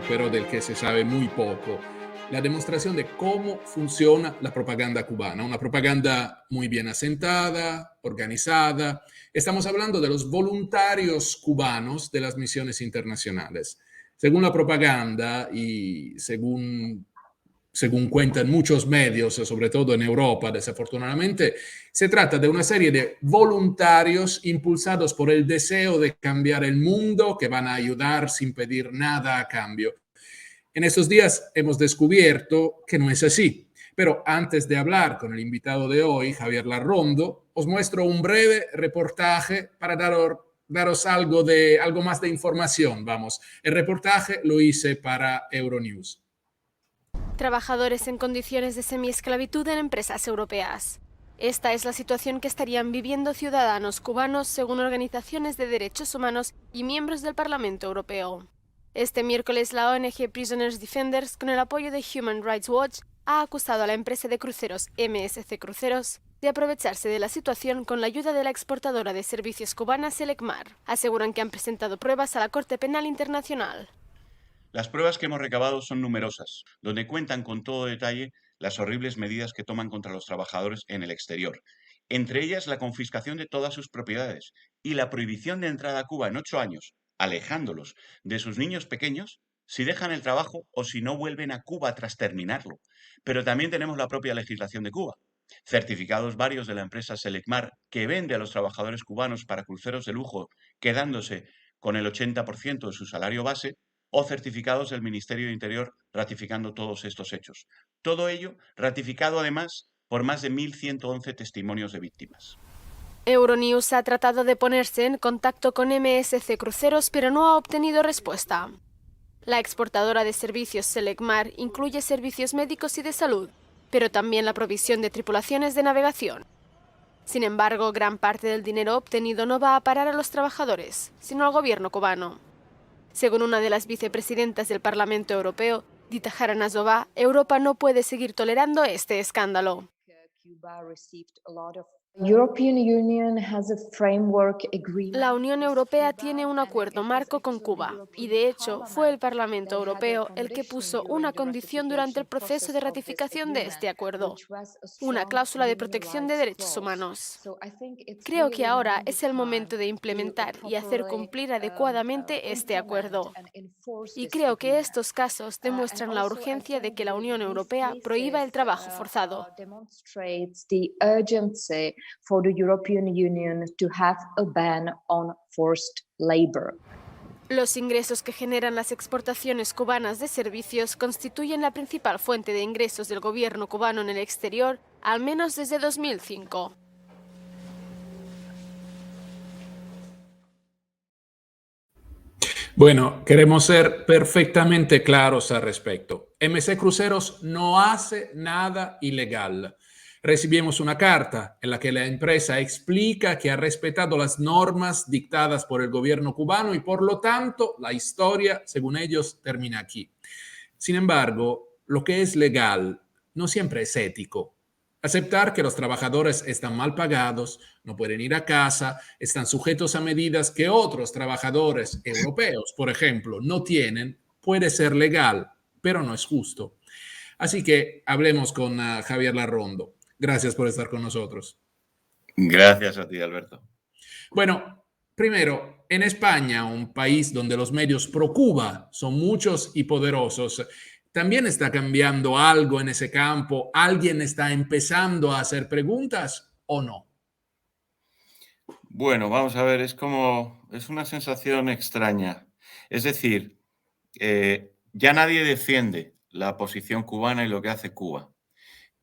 pero del que se sabe muy poco. La demostración de cómo funciona la propaganda cubana, una propaganda muy bien asentada, organizada. Estamos hablando de los voluntarios cubanos de las misiones internacionales. Según la propaganda y según cuentan muchos medios, sobre todo en Europa, desafortunadamente, se trata de una serie de voluntarios impulsados por el deseo de cambiar el mundo, que van a ayudar sin pedir nada a cambio. En estos días hemos descubierto que no es así. Pero antes de hablar con el invitado de hoy, Javier Larrondo, os muestro un breve reportaje para daros algo más de información. Vamos, el reportaje lo hice para Euronews. Trabajadores en condiciones de semiesclavitud en empresas europeas. Esta es la situación que estarían viviendo ciudadanos cubanos según organizaciones de derechos humanos y miembros del Parlamento Europeo. Este miércoles la ONG Prisoners Defenders, con el apoyo de Human Rights Watch, ha acusado a la empresa de cruceros MSC Cruceros de aprovecharse de la situación con la ayuda de la exportadora de servicios cubana Selecmar. Aseguran que han presentado pruebas a la Corte Penal Internacional. Las pruebas que hemos recabado son numerosas, donde cuentan con todo detalle las horribles medidas que toman contra los trabajadores en el exterior, entre ellas la confiscación de todas sus propiedades y la prohibición de entrada a Cuba en 8 años, alejándolos de sus niños pequeños si dejan el trabajo o si no vuelven a Cuba tras terminarlo. Pero también tenemos la propia legislación de Cuba. Certificados varios de la empresa Selecmar, que vende a los trabajadores cubanos para cruceros de lujo, quedándose con el 80% de su salario base, o certificados del Ministerio de Interior ratificando todos estos hechos. Todo ello ratificado además por más de 1.111 testimonios de víctimas. Euronews ha tratado de ponerse en contacto con MSC Cruceros, pero no ha obtenido respuesta. La exportadora de servicios Selecmar incluye servicios médicos y de salud, pero también la provisión de tripulaciones de navegación. Sin embargo, gran parte del dinero obtenido no va a parar a los trabajadores, sino al gobierno cubano. Según una de las vicepresidentas del Parlamento Europeo, Dita Haranazová, Europa no puede seguir tolerando este escándalo. La Unión Europea tiene un acuerdo marco con Cuba y, de hecho, fue el Parlamento Europeo el que puso una condición durante el proceso de ratificación de este acuerdo, una cláusula de protección de derechos humanos. Creo que ahora es el momento de implementar y hacer cumplir adecuadamente este acuerdo. Y creo que estos casos demuestran la urgencia de que la Unión Europea prohíba el trabajo forzado. Los ingresos que generan las exportaciones cubanas de servicios constituyen la principal fuente de ingresos del gobierno cubano en el exterior, al menos desde 2005. Bueno, queremos ser perfectamente claros al respecto. MC Cruceros no hace nada ilegal. Recibimos una carta en la que la empresa explica que ha respetado las normas dictadas por el gobierno cubano y por lo tanto la historia, según ellos, termina aquí. Sin embargo, lo que es legal no siempre es ético. Aceptar que los trabajadores están mal pagados, no pueden ir a casa, están sujetos a medidas que otros trabajadores europeos, por ejemplo, no tienen, puede ser legal, pero no es justo. Así que hablemos con Javier Larrondo. Gracias por estar con nosotros. Gracias a ti, Alberto. Bueno, primero, en España, un país donde los medios pro Cuba son muchos y poderosos, ¿también está cambiando algo en ese campo? ¿Alguien está empezando a hacer preguntas o no? Bueno, vamos a ver, es una sensación extraña. Es decir, ya nadie defiende la posición cubana y lo que hace Cuba,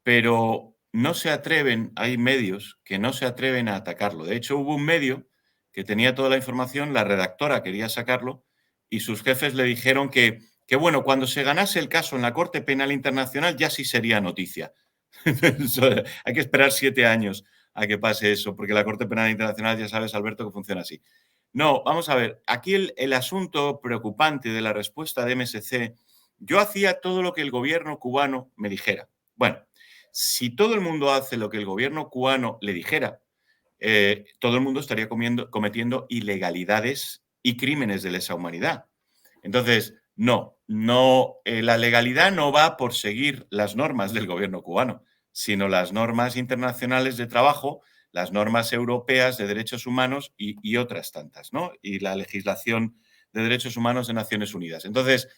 pero no se atreven, hay medios que no se atreven a atacarlo. De hecho, hubo un medio que tenía toda la información, la redactora quería sacarlo y sus jefes le dijeron que bueno, cuando se ganase el caso en la Corte Penal Internacional ya sí sería noticia. Hay que esperar 7 años a que pase eso, porque la Corte Penal Internacional, ya sabes, Alberto, que funciona así. No, vamos a ver, aquí el asunto preocupante de la respuesta de MSC, yo hacía todo lo que el gobierno cubano me dijera. Bueno, si todo el mundo hace lo que el gobierno cubano le dijera, todo el mundo estaría cometiendo ilegalidades y crímenes de lesa humanidad. Entonces, no, no, la legalidad no va por seguir las normas del gobierno cubano, sino las normas internacionales de trabajo, las normas europeas de derechos humanos y otras tantas, ¿no? Y la legislación de derechos humanos de Naciones Unidas. Entonces,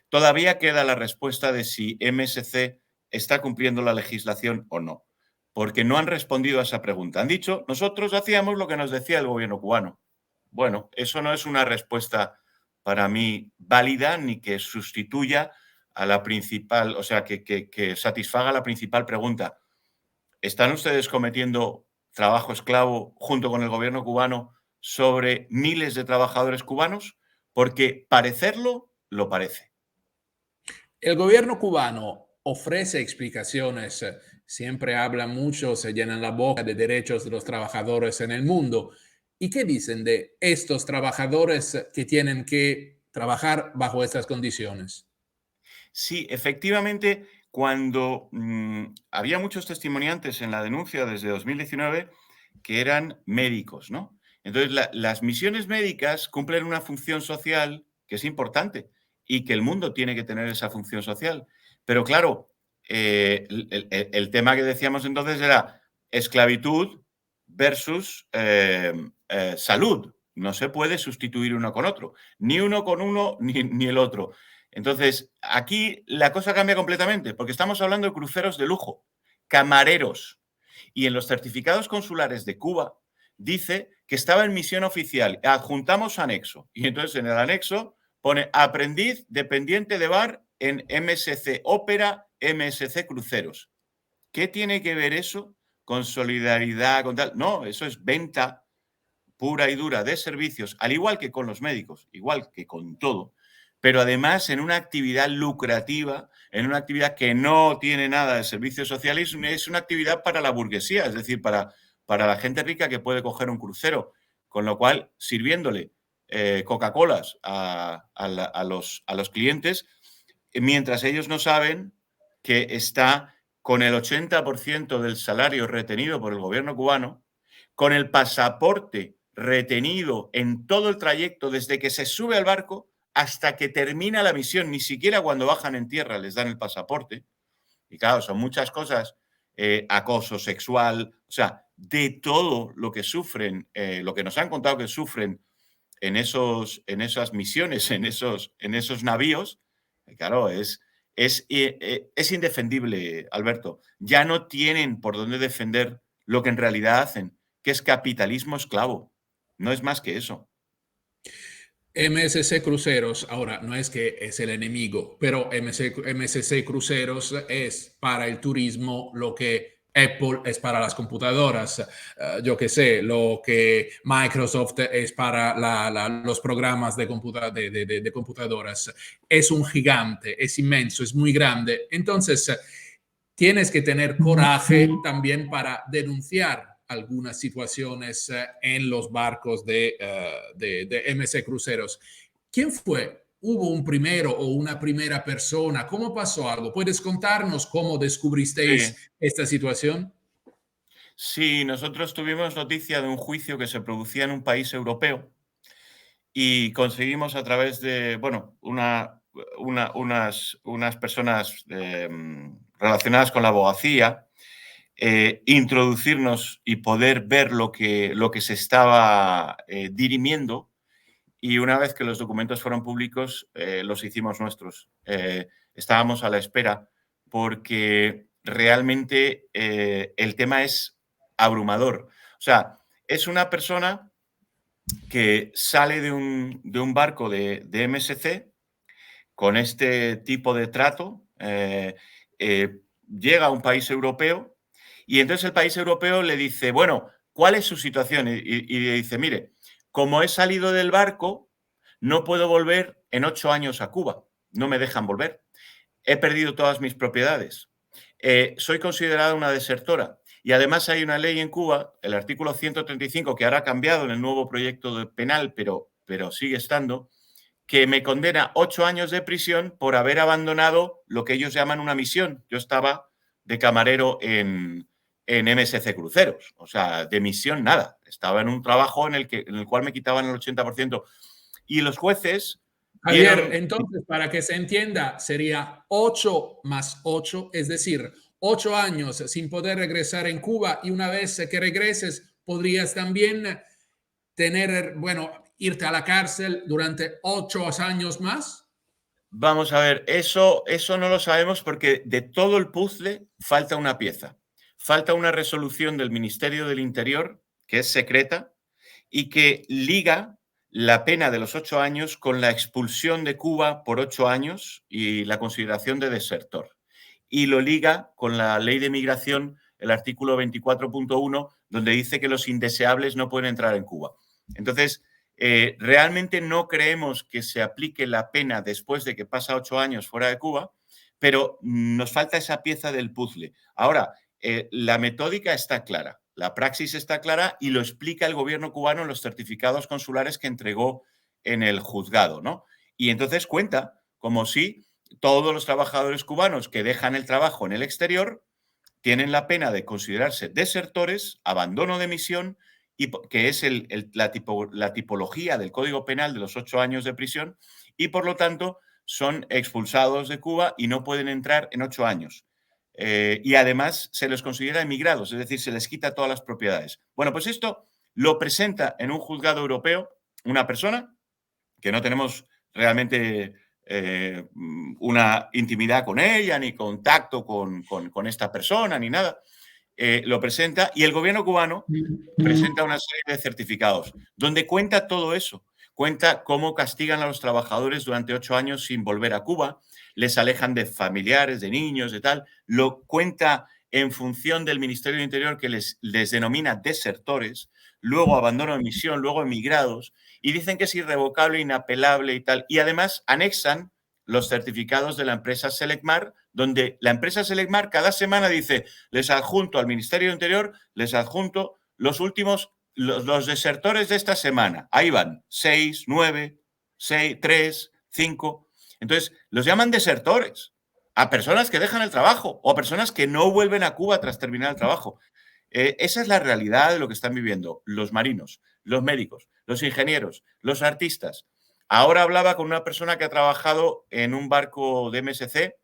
todavía queda la respuesta de si MSC está cumpliendo la legislación o no, porque no han respondido a esa pregunta. Han dicho, nosotros hacíamos lo que nos decía el gobierno cubano. Bueno, eso no es una respuesta para mí válida ni que sustituya a la principal, o sea, que satisfaga la principal pregunta. ¿Están ustedes cometiendo trabajo esclavo junto con el gobierno cubano sobre miles de trabajadores cubanos? Porque parecerlo, lo parece. El gobierno cubano ofrece explicaciones, siempre habla mucho, se llenan la boca de derechos de los trabajadores en el mundo. ¿Y qué dicen de estos trabajadores que tienen que trabajar bajo estas condiciones? Sí, efectivamente, cuando había muchos testimoniantes en la denuncia desde 2019 que eran médicos, ¿no? Entonces, las misiones médicas cumplen una función social que es importante y que el mundo tiene que tener esa función social. Pero claro, el tema que decíamos entonces era esclavitud versus salud. No se puede sustituir uno con otro, ni uno con uno ni el otro. Entonces, aquí la cosa cambia completamente, porque estamos hablando de cruceros de lujo, camareros. Y en los certificados consulares de Cuba dice que estaba en misión oficial, adjuntamos anexo. Y entonces en el anexo pone aprendiz dependiente de bar en MSC Ópera, MSC Cruceros. ¿Qué tiene que ver eso con solidaridad, con tal? No, eso es venta pura y dura de servicios, al igual que con los médicos, igual que con todo, pero además en una actividad lucrativa, en una actividad que no tiene nada de servicios sociales, es una actividad para la burguesía, es decir, para la gente rica que puede coger un crucero, con lo cual sirviéndole Coca-Colas a los clientes, mientras ellos no saben que está con el 80% del salario retenido por el gobierno cubano, con el pasaporte retenido en todo el trayecto desde que se sube al barco hasta que termina la misión. Ni siquiera cuando bajan en tierra les dan el pasaporte. Y claro, son muchas cosas, acoso sexual, o sea, de todo lo que sufren, lo que nos han contado que sufren en esas misiones, en esos navíos, claro, es indefendible, Alberto. Ya no tienen por dónde defender lo que en realidad hacen, que es capitalismo esclavo. No es más que eso. MSC Cruceros, ahora no es que es el enemigo, pero MSC Cruceros es para el turismo lo que Apple es para las computadoras, yo que sé, lo que Microsoft es para los programas de computadoras. Es un gigante, es inmenso, es muy grande. Entonces, tienes que tener coraje también para denunciar algunas situaciones en los barcos de MC Cruceros. ¿Quién fue? ¿Hubo un primero o una primera persona? ¿Cómo pasó algo? ¿Puedes contarnos cómo Sí. descubristeis esta situación? Sí, nosotros tuvimos noticia de un juicio que se producía en un país europeo y conseguimos a través de, bueno, unas personas relacionadas con la abogacía, introducirnos y poder ver lo que se estaba dirimiendo. Y una vez que los documentos fueron públicos, los hicimos nuestros. Estábamos a la espera porque realmente el tema es abrumador. O sea, es una persona que sale de un barco de MSC con este tipo de trato, llega a un país europeo y entonces el país europeo le dice, bueno, ¿cuál es su situación? Y le dice, mire, como he salido del barco, no puedo volver en 8 años a Cuba, no me dejan volver. He perdido todas mis propiedades. Soy considerada una desertora. Y además hay una ley en Cuba, el artículo 135, que ahora ha cambiado en el nuevo proyecto penal, pero sigue estando, que me condena 8 años de prisión por haber abandonado lo que ellos llaman una misión. Yo estaba de camarero en MSC Cruceros, o sea, de misión nada. Estaba en un trabajo en el cual me quitaban el 80%. Y los jueces Javier, entonces, para que se entienda, sería 8 más 8, es decir, 8 años sin poder regresar en Cuba y una vez que regreses podrías también tener, bueno, irte a la cárcel durante 8 años más. Vamos a ver, eso no lo sabemos porque de todo el puzzle falta una pieza. Falta una resolución del Ministerio del Interior, que es secreta, y que liga la pena de los 8 años con la expulsión de Cuba por 8 años y la consideración de desertor. Y lo liga con la ley de migración, el artículo 24.1, donde dice que los indeseables no pueden entrar en Cuba. Entonces, realmente no creemos que se aplique la pena después de que pasa 8 años fuera de Cuba, pero nos falta esa pieza del puzzle. Ahora, la metódica está clara, la praxis está clara y lo explica el gobierno cubano en los certificados consulares que entregó en el juzgado, ¿no? Y entonces cuenta como si todos los trabajadores cubanos que dejan el trabajo en el exterior tienen la pena de considerarse desertores, abandono de misión, y que es la tipología del Código Penal de los 8 años de prisión, y por lo tanto son expulsados de Cuba y no pueden entrar en 8 años. Y además se les considera emigrados, es decir, se les quita todas las propiedades. Bueno, pues esto lo presenta en un juzgado europeo una persona que no tenemos realmente una intimidad con ella, ni contacto con esta persona, ni nada. Lo presenta y el gobierno cubano presenta una serie de certificados donde cuenta todo eso. Cuenta cómo castigan a los trabajadores durante 8 años sin volver a Cuba, les alejan de familiares, de niños, de tal. Lo cuenta en función del Ministerio del Interior que les denomina desertores, luego abandono de misión, luego emigrados, y dicen que es irrevocable, inapelable y tal. Y además anexan los certificados de la empresa Selecmar, donde la empresa Selecmar cada semana dice, les adjunto al Ministerio del Interior, les adjunto los últimos, los desertores de esta semana. Ahí van, 6, 9, 6, 3, 5. Entonces, los llaman desertores a personas que dejan el trabajo o a personas que no vuelven a Cuba tras terminar el trabajo. Esa es la realidad de lo que están viviendo los marinos, los médicos, los ingenieros, los artistas. Ahora hablaba con una persona que ha trabajado en un barco de MSC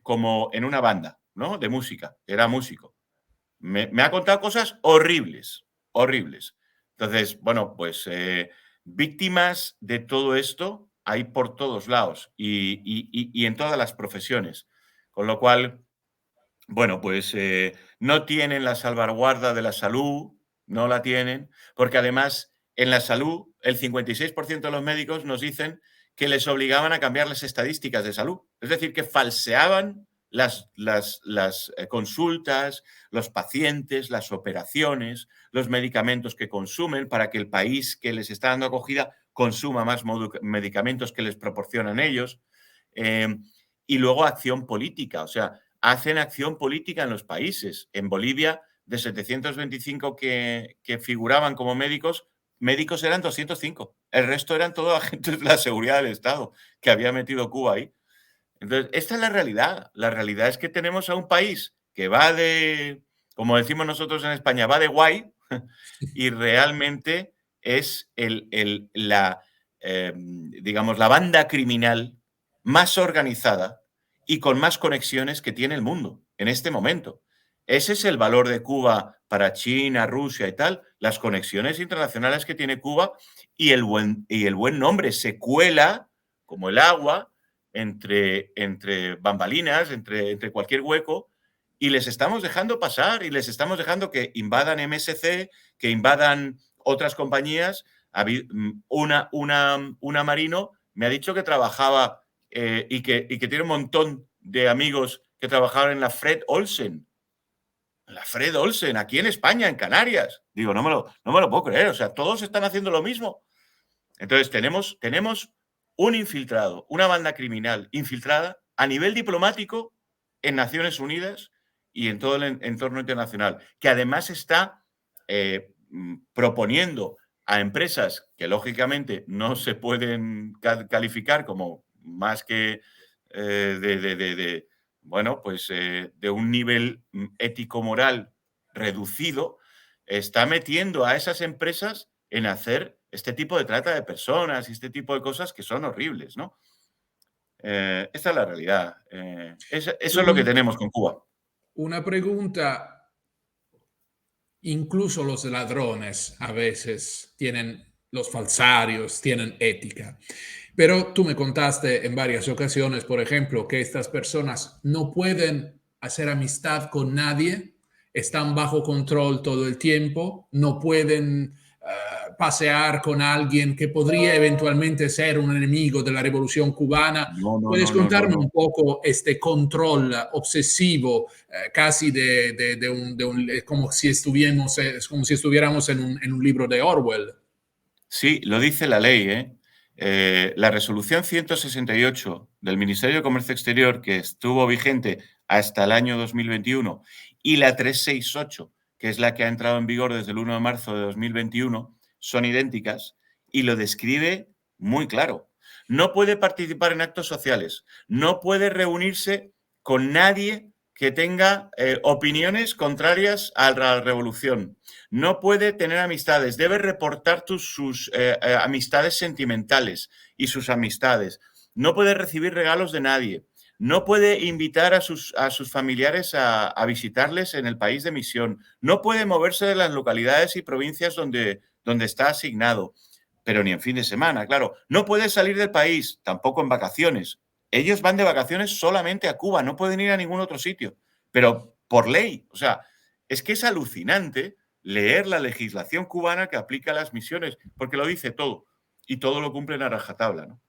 como en una banda, ¿no? De música, era músico. Me ha contado cosas horribles, horribles. Entonces, bueno, pues víctimas de todo esto hay por todos lados y en todas las profesiones. Con lo cual, bueno, pues no tienen la salvaguarda de la salud, no la tienen, porque además en la salud el 56% de los médicos nos dicen que les obligaban a cambiar las estadísticas de salud. Es decir, que falseaban las consultas, los pacientes, las operaciones, los medicamentos que consumen para que el país que les está dando acogida consuma más medicamentos que les proporcionan ellos. Y luego acción política, o sea, hacen acción política en los países. En Bolivia, de 725 que figuraban como médicos eran 205. El resto eran todos agentes de la seguridad del Estado que había metido Cuba ahí. Entonces, esta es la realidad. La realidad es que tenemos a un país que va de, como decimos nosotros en España, va de guay y realmente es digamos, la banda criminal más organizada y con más conexiones que tiene el mundo en este momento. Ese es el valor de Cuba para China, Rusia y tal, las conexiones internacionales que tiene Cuba y el buen nombre. Se cuela como el agua entre bambalinas, entre cualquier hueco, y les estamos dejando pasar y les estamos dejando que invadan MSC, que invadan otras compañías. Una marino me ha dicho que trabajaba y que tiene un montón de amigos que trabajaban en la Fred Olsen. La Fred Olsen, aquí en España, en Canarias. Digo, no me lo puedo creer. O sea, todos están haciendo lo mismo. Entonces, tenemos un infiltrado, una banda criminal infiltrada a nivel diplomático en Naciones Unidas y en todo el entorno internacional, que además está proponiendo a empresas que lógicamente no se pueden calificar como más que bueno, pues de un nivel ético-moral reducido, está metiendo a esas empresas en hacer este tipo de trata de personas y este tipo de cosas que son horribles, ¿no? Esta es la realidad. Eso es lo que Un- tenemos con Cuba. una pregunta, incluso los ladrones a veces tienen, los falsarios tienen ética. Pero tú me contaste en varias ocasiones, por ejemplo, que estas personas no pueden hacer amistad con nadie, están bajo control todo el tiempo, no pueden pasear con alguien que podría eventualmente ser un enemigo de la revolución cubana. No, no, ¿Puedes no, no, no, contarme no. un poco este control obsesivo, casi como si como si estuviéramos en un libro de Orwell? Sí, lo dice la ley, ¿eh? La resolución 168 del Ministerio de Comercio Exterior, que estuvo vigente hasta el año 2021, y la 368, que es la que ha entrado en vigor desde el 1 de marzo de 2021, son idénticas y lo describe muy claro. No puede participar en actos sociales, no puede reunirse con nadie que tenga opiniones contrarias a la revolución. No puede tener amistades, debe reportar sus amistades sentimentales y sus amistades. No puede recibir regalos de nadie. No puede invitar a sus familiares a visitarles en el país de misión. No puede moverse de las localidades y provincias donde está asignado, pero ni en fin de semana, claro. No puede salir del país, tampoco en vacaciones. Ellos van de vacaciones solamente a Cuba, no pueden ir a ningún otro sitio, pero por ley. O sea, es que es alucinante leer la legislación cubana que aplica a las misiones, porque lo dice todo y todo lo cumple a rajatabla, ¿no?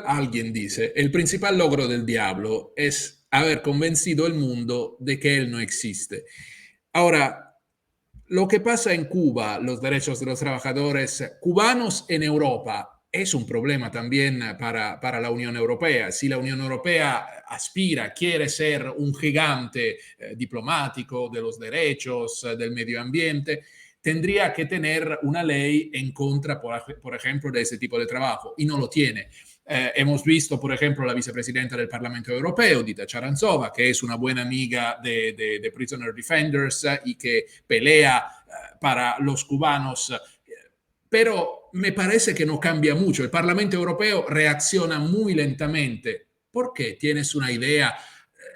Alguien dice, el principal logro del diablo es haber convencido al mundo de que él no existe. Ahora, lo que pasa en Cuba, los derechos de los trabajadores cubanos en Europa, es un problema también para la Unión Europea. Si la Unión Europea aspira, quiere ser un gigante diplomático de los derechos, del medio ambiente, tendría que tener una ley en contra, por ejemplo, de ese tipo de trabajo, y no lo tiene. Hemos visto, por ejemplo, la vicepresidenta del Parlamento Europeo, Dita Charanzova, que es una buena amiga de Prisoner Defenders y que pelea para los cubanos, pero me parece que no cambia mucho. El Parlamento Europeo reacciona muy lentamente. ¿Por qué? ¿Tienes una idea?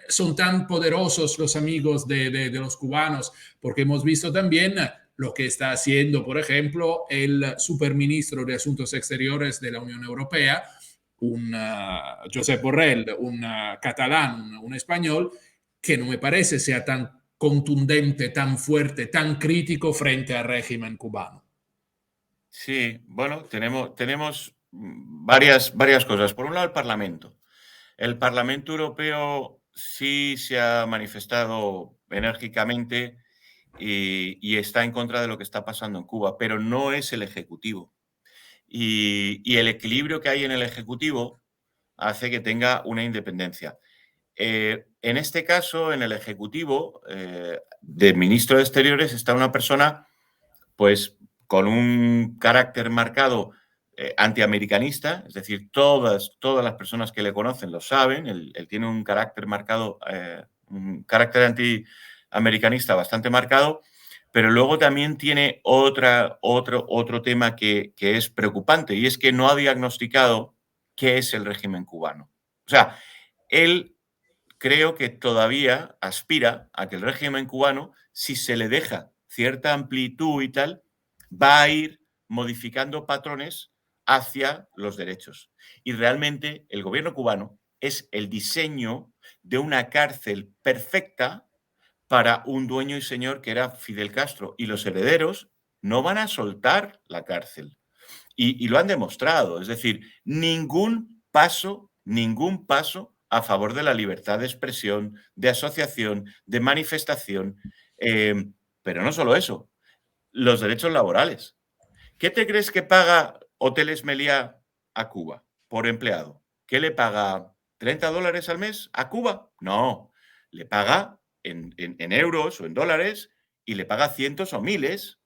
Son tan poderosos los amigos de los cubanos, porque hemos visto también lo que está haciendo, por ejemplo, el superministro de Asuntos Exteriores de la Unión Europea, Josep Borrell, un catalán, un español, que no me parece sea tan contundente, tan fuerte, tan crítico frente al régimen cubano. Sí, bueno, tenemos varias cosas. Por un lado, el Parlamento. El Parlamento Europeo sí se ha manifestado enérgicamente y está en contra de lo que está pasando en Cuba, pero no es el Ejecutivo. Y el equilibrio que hay en el Ejecutivo hace que tenga una independencia. En este caso, en el Ejecutivo, de ministro de Exteriores está una persona, pues, con un carácter marcado antiamericanista, es decir, todas las personas que le conocen lo saben, él tiene un carácter marcado, un carácter antiamericanista bastante marcado, pero luego también tiene otro tema que es preocupante, y es que no ha diagnosticado qué es el régimen cubano. O sea, él creo que todavía aspira a que el régimen cubano, si se le deja cierta amplitud y tal, va a ir modificando patrones hacia los derechos. Y realmente el gobierno cubano es el diseño de una cárcel perfecta para un dueño y señor que era Fidel Castro. Y los herederos no van a soltar la cárcel. Y lo han demostrado. Es decir, ningún paso a favor de la libertad de expresión, de asociación, de manifestación. Pero no solo eso, los derechos laborales. ¿Qué te crees que paga Hoteles Meliá a Cuba por empleado? ¿Qué le paga? ¿$30 al mes a Cuba? No, le paga en euros o en dólares y le paga cientos o miles.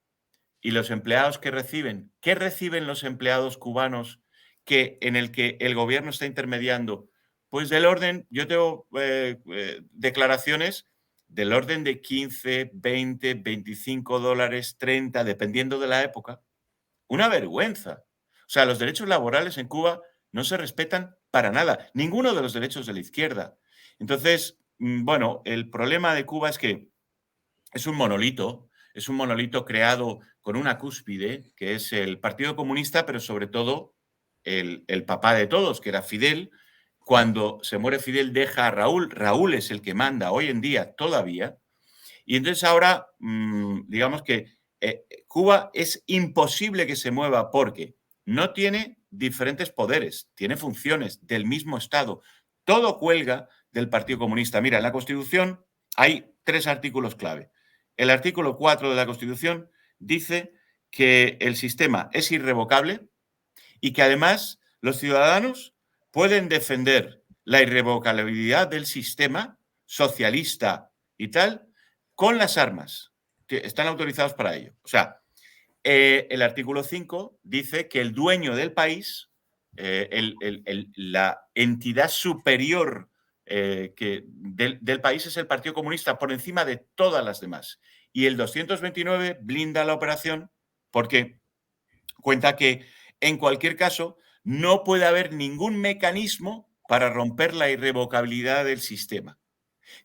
¿Y los empleados que reciben? ¿Qué reciben los empleados cubanos en el que el gobierno está intermediando? Pues del orden, yo tengo declaraciones del orden de 15, 20, 25 dólares, 30, dependiendo de la época. Una vergüenza. O sea, los derechos laborales en Cuba no se respetan para nada. Ninguno de los derechos de la izquierda. Entonces, bueno, el problema de Cuba es que es un monolito creado con una cúspide, que es el Partido Comunista, pero sobre todo el papá de todos, que era Fidel. Cuando se muere Fidel deja a Raúl. Raúl es el que manda hoy en día todavía. Y entonces ahora, digamos que Cuba es imposible que se mueva porque no tiene diferentes poderes, tiene funciones del mismo Estado. Todo cuelga del Partido Comunista. Mira, en la Constitución hay 3 artículos clave. El artículo 4 de la Constitución dice que el sistema es irrevocable y que además los ciudadanos pueden defender la irrevocabilidad del sistema socialista y tal con las armas, que están autorizados para ello. O sea, el artículo 5 dice que el dueño del país, la entidad superior del país es el Partido Comunista por encima de todas las demás. Y el 229 blinda la operación porque cuenta que en cualquier caso no puede haber ningún mecanismo para romper la irrevocabilidad del sistema.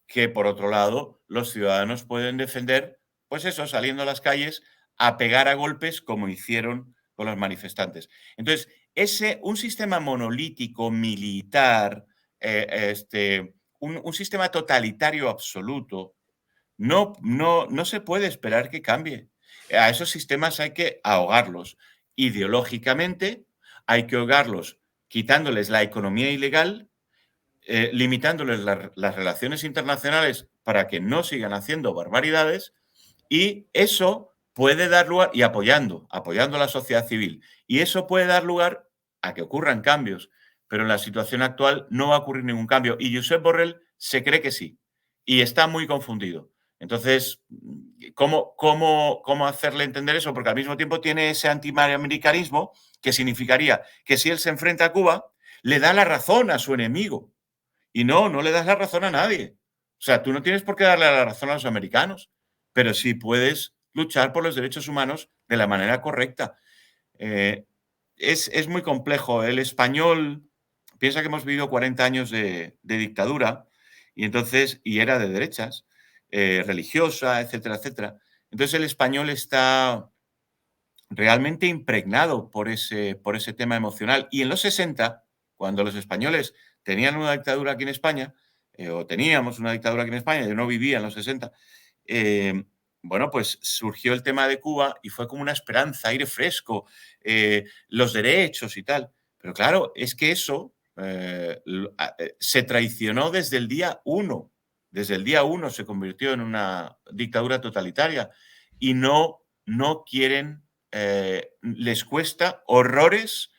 Que por otro lado los ciudadanos pueden defender, pues eso, saliendo a las calles a pegar a golpes como hicieron con los manifestantes. Entonces, un sistema monolítico, militar, un sistema totalitario absoluto, no se puede esperar que cambie. A esos sistemas hay que ahogarlos ideológicamente, hay que ahogarlos quitándoles la economía ilegal, limitándoles las relaciones internacionales para que no sigan haciendo barbaridades, y eso puede dar lugar, y apoyando a la sociedad civil, y eso puede dar lugar a que ocurran cambios, pero en la situación actual no va a ocurrir ningún cambio, y Josep Borrell se cree que sí, y está muy confundido. Entonces, ¿cómo hacerle entender eso? Porque al mismo tiempo tiene ese antiamericanismo que significaría que si él se enfrenta a Cuba, le da la razón a su enemigo. Y no le das la razón a nadie. O sea, tú no tienes por qué darle la razón a los americanos, pero sí puedes luchar por los derechos humanos de la manera correcta. Es muy complejo. El español, piensa que hemos vivido 40 años de dictadura y era de derechas, religiosa, etcétera, etcétera. Entonces el español está realmente impregnado por ese tema emocional. Y en los 60, cuando los españoles tenían una dictadura aquí en España, o teníamos una dictadura aquí en España, yo no vivía en los 60, bueno, pues surgió el tema de Cuba y fue como una esperanza, aire fresco, los derechos y tal. Pero claro, es que eso se traicionó desde el día 1. Desde el día 1 se convirtió en una dictadura totalitaria y no quieren, les cuesta horrores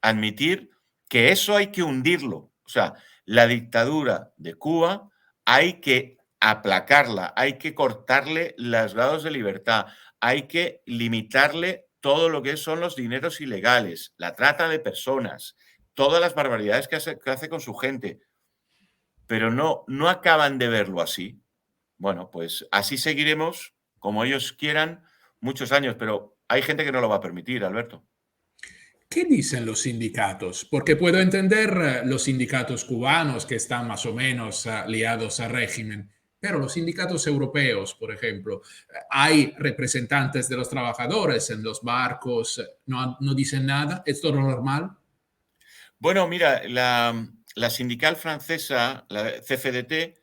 admitir que eso hay que hundirlo. O sea, la dictadura de Cuba hay que aplacarla, hay que cortarle los grados de libertad, hay que limitarle todo lo que son los dineros ilegales, la trata de personas, todas las barbaridades que hace con su gente. Pero no acaban de verlo así. Bueno, pues así seguiremos, como ellos quieran, muchos años, pero hay gente que no lo va a permitir, Alberto. ¿Qué dicen los sindicatos? Porque puedo entender los sindicatos cubanos que están más o menos liados al régimen, pero los sindicatos europeos, por ejemplo, hay representantes de los trabajadores en los barcos, no dicen nada, ¿es todo normal? Bueno, mira, la sindical francesa, la CFDT,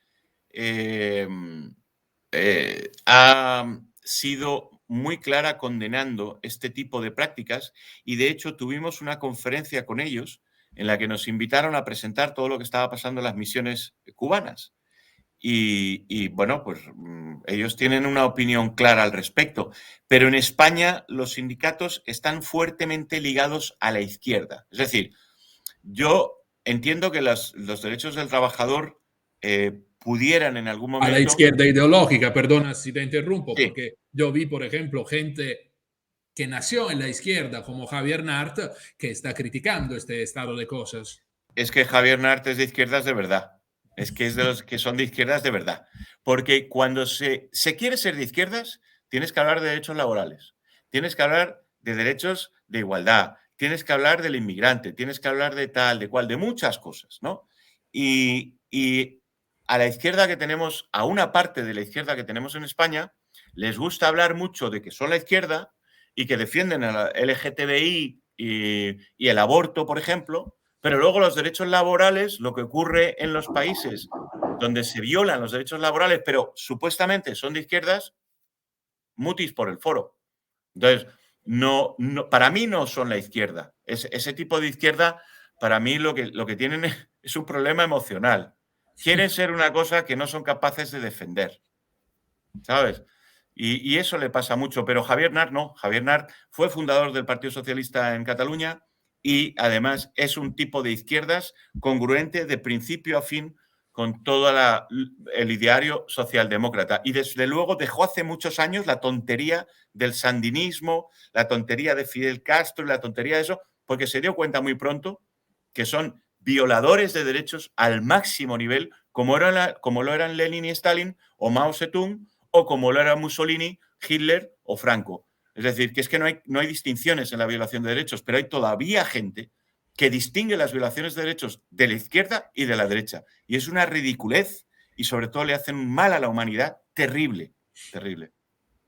ha sido muy clara condenando este tipo de prácticas y de hecho tuvimos una conferencia con ellos en la que nos invitaron a presentar todo lo que estaba pasando en las misiones cubanas. Y bueno, pues ellos tienen una opinión clara al respecto, pero en España los sindicatos están fuertemente ligados a la izquierda. Es decir, yo entiendo que los derechos del trabajador pudieran en algún A la momento... izquierda ideológica, perdona si te interrumpo, Sí, porque yo vi, por ejemplo, gente que nació en la izquierda, como Javier Nart, que está criticando este estado de cosas. es que Javier Nart es de izquierdas de verdad. Es que es de los que son de izquierdas de verdad. Porque cuando se quiere ser de izquierdas, tienes que hablar de derechos laborales, tienes que hablar de derechos de igualdad, tienes que hablar del inmigrante, tienes que hablar de tal, de cual, de muchas cosas, ¿no? Y a la izquierda que tenemos, a una parte de la izquierda que tenemos en España, les gusta hablar mucho de que son la izquierda y que defienden a la LGTBI y el aborto, por ejemplo, pero luego los derechos laborales, lo que ocurre en los países donde se violan los derechos laborales, pero supuestamente son de izquierdas, mutis por el foro. Entonces, para mí no son la izquierda. Ese tipo de izquierda, para mí lo que tienen es un problema emocional. Quieren ser una cosa que no son capaces de defender, ¿sabes? Y eso le pasa mucho, pero Javier Nart no. Javier Nart fue fundador del Partido Socialista en Cataluña y además es un tipo de izquierdas congruente de principio a fin con todo el ideario socialdemócrata. Y desde luego dejó hace muchos años la tontería del sandinismo, la tontería de Fidel Castro y la tontería de eso, porque se dio cuenta muy pronto que son violadores de derechos al máximo nivel, como lo eran Lenin y Stalin o Mao Zedong, o como lo era Mussolini, Hitler o Franco. Es decir, que es que no hay distinciones en la violación de derechos, pero hay todavía gente que distingue las violaciones de derechos de la izquierda y de la derecha. Y es una ridiculez y sobre todo le hacen un mal a la humanidad terrible, terrible.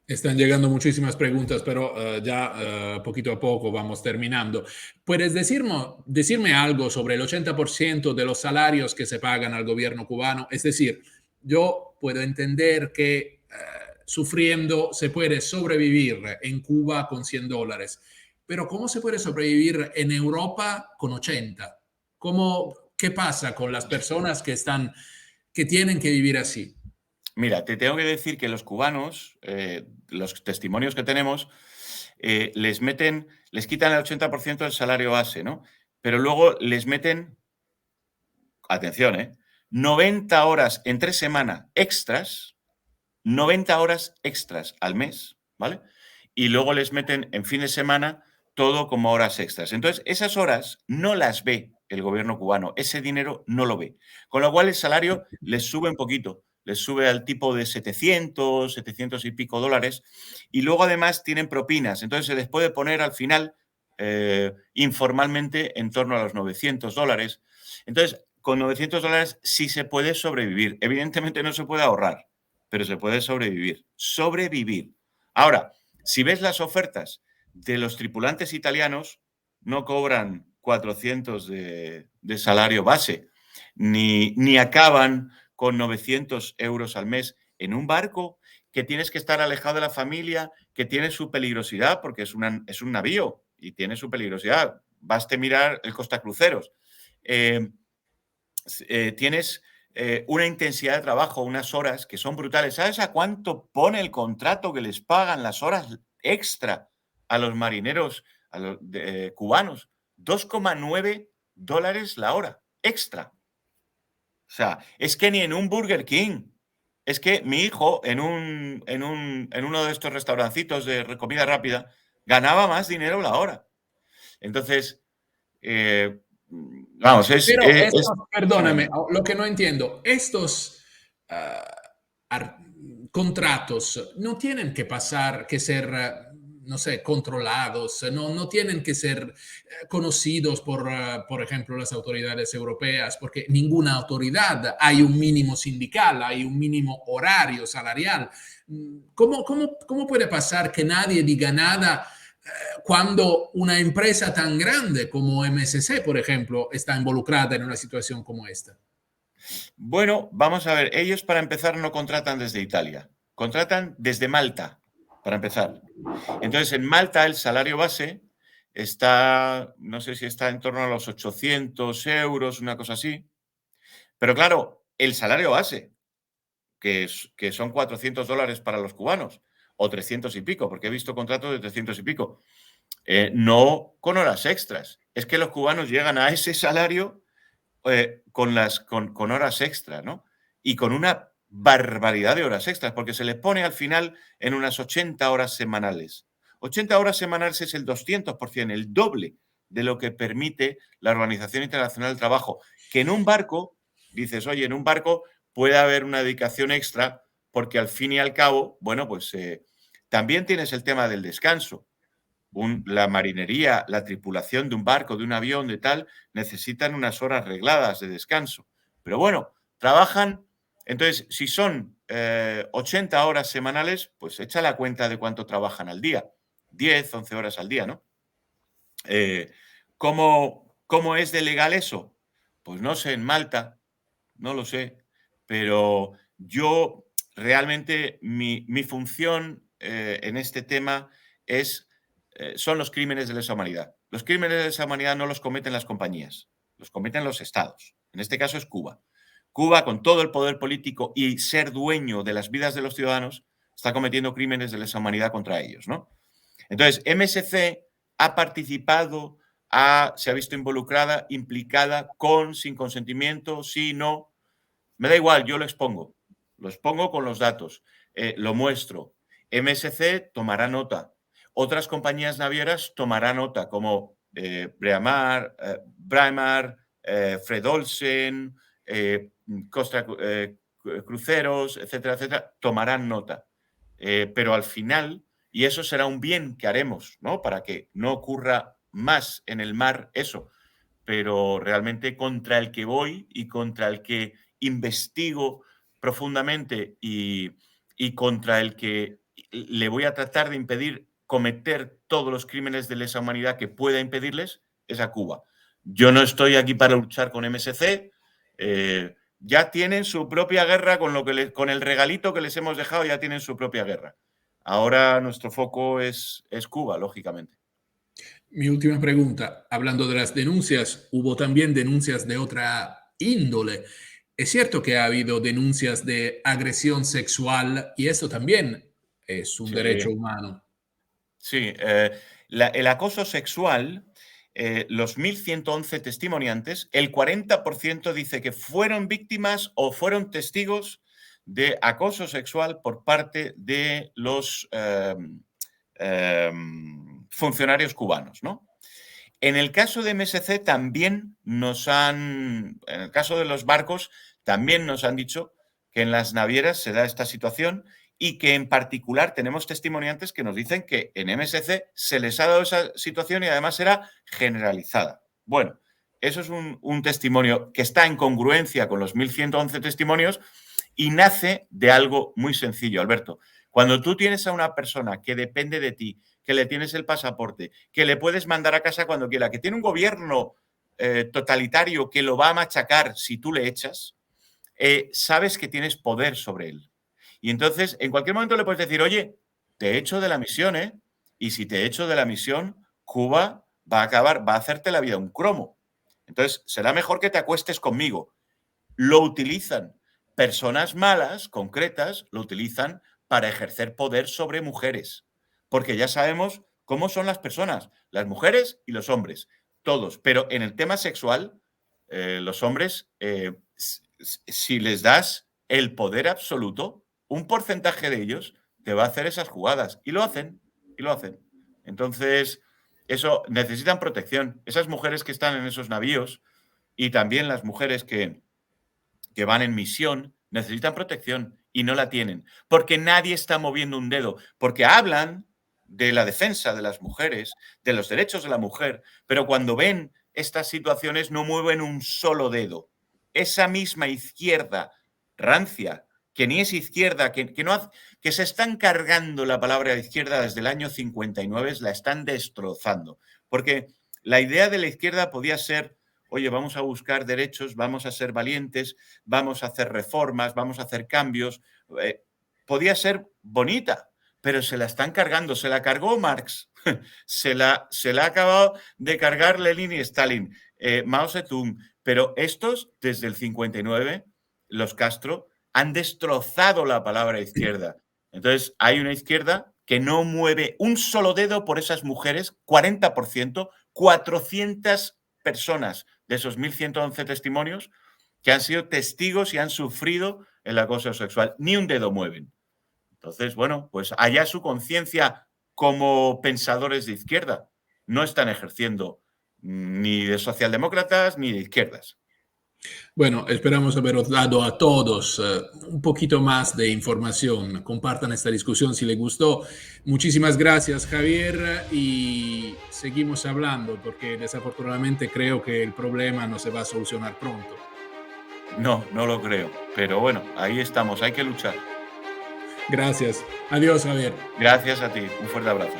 Están llegando muchísimas preguntas, pero ya poquito a poco vamos terminando. ¿Puedes decirme algo sobre el 80% de los salarios que se pagan al gobierno cubano? Es decir, yo puedo entender que sufriendo se puede sobrevivir en Cuba con $100, pero ¿cómo se puede sobrevivir en Europa con 80? ¿Qué pasa con las personas que tienen que vivir así? Mira, te tengo que decir que los cubanos, los testimonios que tenemos, les quitan el 80% del salario base, ¿no? Pero luego les meten, atención, 90 horas entre semana extras, 90 horas extras al mes, ¿vale? Y luego les meten en fin de semana todo como horas extras. Entonces, esas horas no las ve el gobierno cubano, ese dinero no lo ve. Con lo cual el salario les sube un poquito, les sube al tipo de 700 y pico dólares, y luego además tienen propinas. Entonces se les puede poner al final informalmente en torno a los $900. Entonces, con $900 sí se puede sobrevivir. Evidentemente no se puede ahorrar, pero se puede sobrevivir. Sobrevivir. Ahora, si ves las ofertas de los tripulantes italianos, no cobran 400 de salario base, ni acaban con 900 euros al mes en un barco que tienes que estar alejado de la familia, que tiene su peligrosidad, porque es un navío y tiene su peligrosidad. Baste mirar el Costa Cruceros. Tienes una intensidad de trabajo, unas horas que son brutales. ¿Sabes a cuánto pone el contrato que les pagan las horas extra a los marineros cubanos? $2,9 la hora extra. O sea, es que ni en un Burger King. Es que mi hijo en uno de estos restaurancitos de comida rápida ganaba más dinero la hora. Entonces, vamos, Pero perdóname, tremendo. lo que no entiendo, estos ah, ar- contratos no tienen que ser, no sé, controlados, no tienen que ser conocidos por ejemplo, las autoridades europeas, porque ninguna autoridad hay un mínimo sindical, hay un mínimo horario salarial. ¿Cómo puede pasar que nadie diga nada cuando una empresa tan grande como MSC, por ejemplo, está involucrada en una situación como esta? Bueno, vamos a ver, ellos para empezar no contratan desde Italia, contratan desde Malta, para empezar. Entonces, en Malta el salario base está, no sé si está en torno a los 800 euros, una cosa así. Pero claro, el salario base, que son $400 para los cubanos, o 300 y pico, porque he visto contratos de 300 y pico, no con horas extras. Es que los cubanos llegan a ese salario con horas extras, ¿no? Y con una barbaridad de horas extras, porque se les pone al final en unas 80 horas semanales. 80 horas semanales es el 200%, el doble de lo que permite la Organización Internacional del Trabajo, que en un barco dices, oye, en un barco puede haber una dedicación extra porque al fin y al cabo, bueno, pues también tienes el tema del descanso. La marinería, la tripulación de un barco, de un avión, de tal, necesitan unas horas regladas de descanso. Pero bueno, trabajan, entonces, si son 80 horas semanales, pues echa la cuenta de cuánto trabajan al día. 10, 11 horas al día, ¿no? ¿Cómo es de legal eso? Pues no sé, en Malta, no lo sé, pero yo realmente mi función en este tema son los crímenes de lesa humanidad. Los crímenes de lesa humanidad no los cometen las compañías, los cometen los estados. En este caso es Cuba. Cuba, con todo el poder político y ser dueño de las vidas de los ciudadanos, está cometiendo crímenes de lesa humanidad contra ellos, ¿no? Entonces, MSC ha participado, se ha visto involucrada, implicada, sin consentimiento, sí, no. Me da igual, yo lo expongo con los datos, lo muestro. MSC tomará nota. Otras compañías navieras tomarán nota, como Braemar, Fred Olsen, Costa Cruceros, etcétera, etcétera, tomarán nota. Pero al final, y eso será un bien que haremos, ¿no? Para que no ocurra más en el mar eso, pero realmente contra el que voy y contra el que investigo profundamente y contra el que le voy a tratar de impedir cometer todos los crímenes de lesa humanidad que pueda impedirles, es a Cuba. Yo no estoy aquí para luchar con MSC. Ya tienen su propia guerra con el regalito que les hemos dejado, ya tienen su propia guerra. Ahora nuestro foco es Cuba, lógicamente. Mi última pregunta, hablando de las denuncias, hubo también denuncias de otra índole. Es cierto que ha habido denuncias de agresión sexual y eso también es un Sí. derecho humano. Sí, el acoso sexual, los 1.111 testimoniantes, el 40% dice que fueron víctimas o fueron testigos de acoso sexual por parte de los funcionarios cubanos, ¿no? En el caso de MSC también en el caso de los barcos, también nos han dicho que en las navieras se da esta situación y que en particular tenemos testimoniantes que nos dicen que en MSC se les ha dado esa situación y además era generalizada. Bueno, eso es un testimonio que está en congruencia con los 1.111 testimonios y nace de algo muy sencillo, Alberto. Cuando tú tienes a una persona que depende de ti, que le tienes el pasaporte, que le puedes mandar a casa cuando quiera, que tiene un gobierno totalitario que lo va a machacar si tú le echas, sabes que tienes poder sobre él. Y entonces, en cualquier momento le puedes decir, oye, te echo de la misión, ¿eh? Y si te echo de la misión, Cuba va a hacerte la vida un cromo. Entonces, será mejor que te acuestes conmigo. Lo utilizan. Personas malas, concretas, lo utilizan para ejercer poder sobre mujeres. Porque ya sabemos cómo son las personas, las mujeres y los hombres, todos. Pero en el tema sexual, los hombres, si les das el poder absoluto, un porcentaje de ellos te va a hacer esas jugadas. Y lo hacen, y lo hacen. Entonces, eso necesitan protección. Esas mujeres que están en esos navíos y también las mujeres que van en misión necesitan protección y no la tienen, porque nadie está moviendo un dedo, porque hablan de la defensa de las mujeres, de los derechos de la mujer, pero cuando ven estas situaciones no mueven un solo dedo. Esa misma izquierda rancia, que ni es izquierda, que se están cargando la palabra izquierda desde el año 59, la están destrozando, porque la idea de la izquierda podía ser: oye, vamos a buscar derechos, vamos a ser valientes, vamos a hacer reformas, vamos a hacer cambios. Podía ser bonita, pero se la están cargando. Se la cargó Marx, se la ha acabado de cargar Lenin y Stalin, Mao Zedong. Pero estos, desde el 59, los Castro, han destrozado la palabra izquierda. Entonces, hay una izquierda que no mueve un solo dedo por esas mujeres, 40%, 400 personas de esos 1.111 testimonios que han sido testigos y han sufrido el acoso sexual. Ni un dedo mueven. Entonces, bueno, pues allá su conciencia como pensadores de izquierda. No están ejerciendo ni de socialdemócratas ni de izquierdas. Bueno, esperamos haberos dado a todos un poquito más de información. Compartan esta discusión si les gustó. Muchísimas gracias, Javier, y seguimos hablando porque desafortunadamente creo que el problema no se va a solucionar pronto. No, no lo creo. Pero bueno, ahí estamos, hay que luchar. Gracias. Adiós, Javier. Gracias a ti. Un fuerte abrazo.